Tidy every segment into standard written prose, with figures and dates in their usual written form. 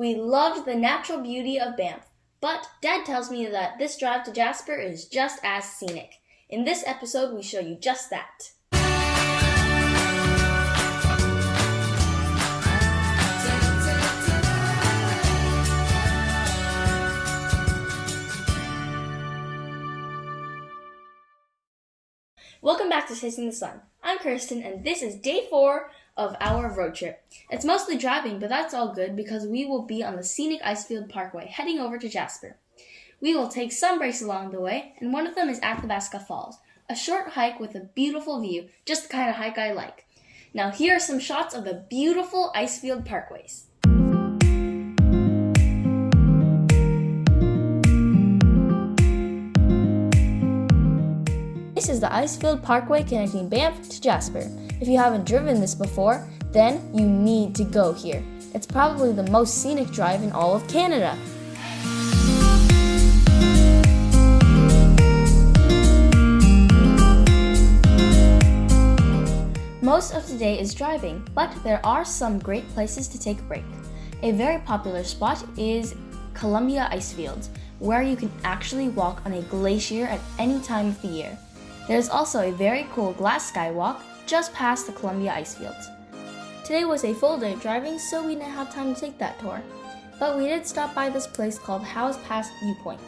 We loved the natural beauty of Banff, but Dad tells me that this drive to Jasper is just as scenic. In this episode, we show you just that. Welcome back to Chasing the Sun. I'm Kirsten, and this is day 4 of our road trip. It's mostly driving, but that's all good because we will be on the scenic Icefield Parkway heading over to Jasper. We will take some breaks along the way, and one of them is Athabasca Falls, a short hike with a beautiful view, just the kind of hike I like. Now here are some shots of the beautiful Icefield Parkways. This is the Icefield Parkway connecting Banff to Jasper. If you haven't driven this before, then you need to go here. It's probably the most scenic drive in all of Canada. Most of today is driving, but there are some great places to take a break. A very popular spot is Columbia Icefields, where you can actually walk on a glacier at any time of the year. There's also a very cool glass skywalk just past the Columbia Icefields. Today was a full day driving, so we didn't have time to take that tour. But we did stop by this place called Howes Pass Viewpoint.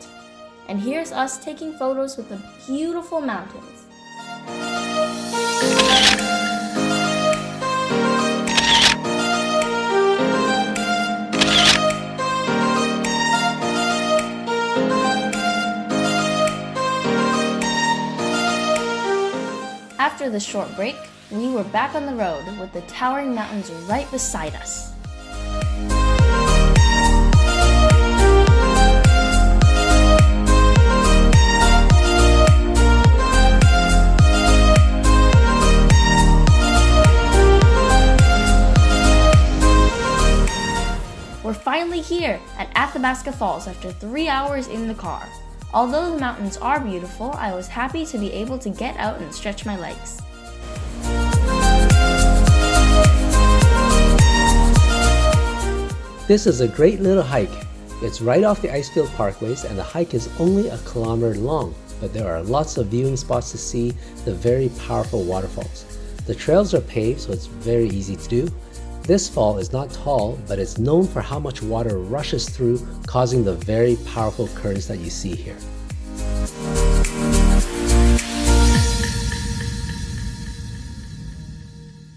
And here's us taking photos with the beautiful mountains. After the short break, we were back on the road with the towering mountains right beside us. We're finally here at Athabasca Falls after 3 hours in the car. Although the mountains are beautiful, I was happy to be able to get out and stretch my legs. This is a great little hike. It's right off the Icefield Parkways and the hike is only 1 kilometer long, but there are lots of viewing spots to see the very powerful waterfalls. The trails are paved, so it's very easy to do. This fall is not tall, but it's known for how much water rushes through, causing the very powerful currents that you see here.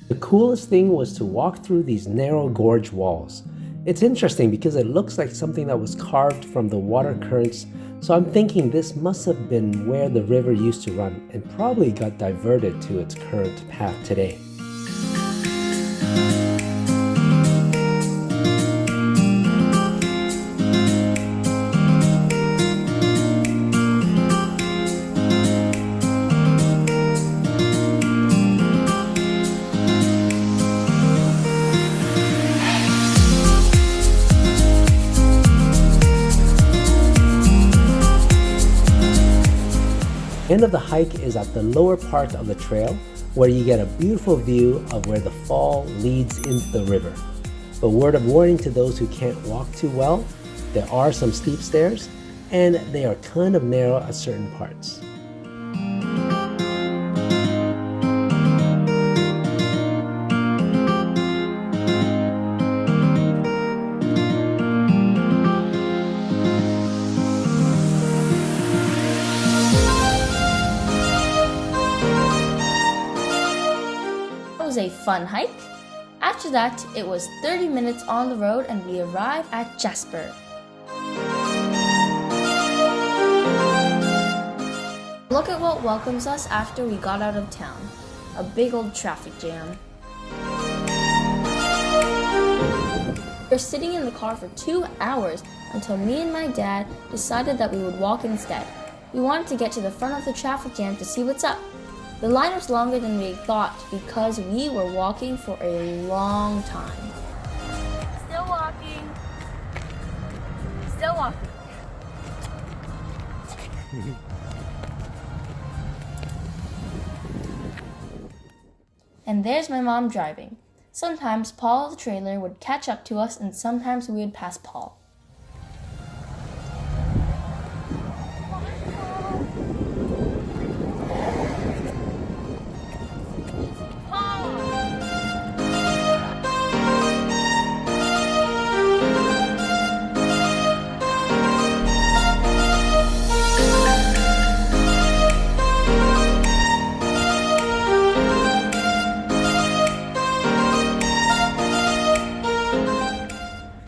The coolest thing was to walk through these narrow gorge walls. It's interesting because it looks like something that was carved from the water currents, so I'm thinking this must have been where the river used to run and probably got diverted to its current path today. The end of the hike is at the lower part of the trail where you get a beautiful view of where the fall leads into the river. But word of warning to those who can't walk too well, there are some steep stairs and they are kind of narrow at certain parts. A fun hike. After that, it was 30 minutes on the road and we arrived at Jasper. Look at what welcomes us after we got out of town. A big old traffic jam. We were sitting in the car for 2 hours until me and my dad decided that we would walk instead. We wanted to get to the front of the traffic jam to see what's up. The line was longer than we thought because we were walking for a long time. Still walking. Still walking. And there's my mom driving. Sometimes Paul the trailer would catch up to us, and sometimes we would pass Paul.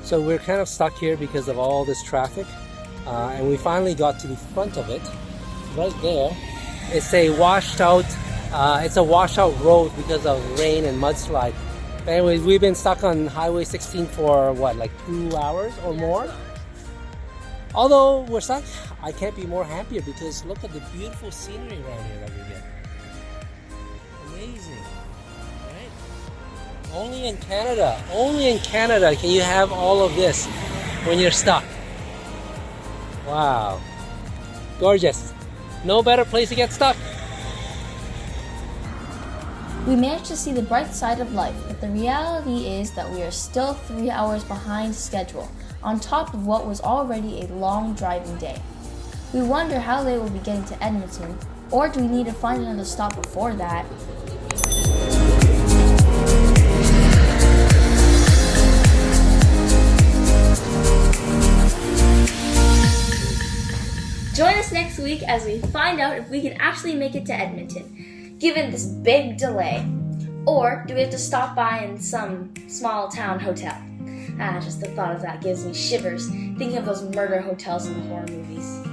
So we're kind of stuck here because of all this traffic, and we finally got to the front of it. Right there, it's a washed out road because of rain and mudslide. But anyways, we've been stuck on Highway 16 for what, like 2 hours or more? Although we're stuck, I can't be more happier because look at the beautiful scenery around here that we get. Amazing. Only in Canada can you have all of this when you're stuck. Wow. Gorgeous. No better place to get stuck. We managed to see the bright side of life, but the reality is that we are still 3 hours behind schedule, on top of what was already a long driving day. We wonder how late we'll be getting to Edmonton, or do we need to find another stop before that? Join us next week as we find out if we can actually make it to Edmonton, given this big delay. Or do we have to stop by in some small town hotel? Just the thought of that gives me shivers, thinking of those murder hotels in the horror movies.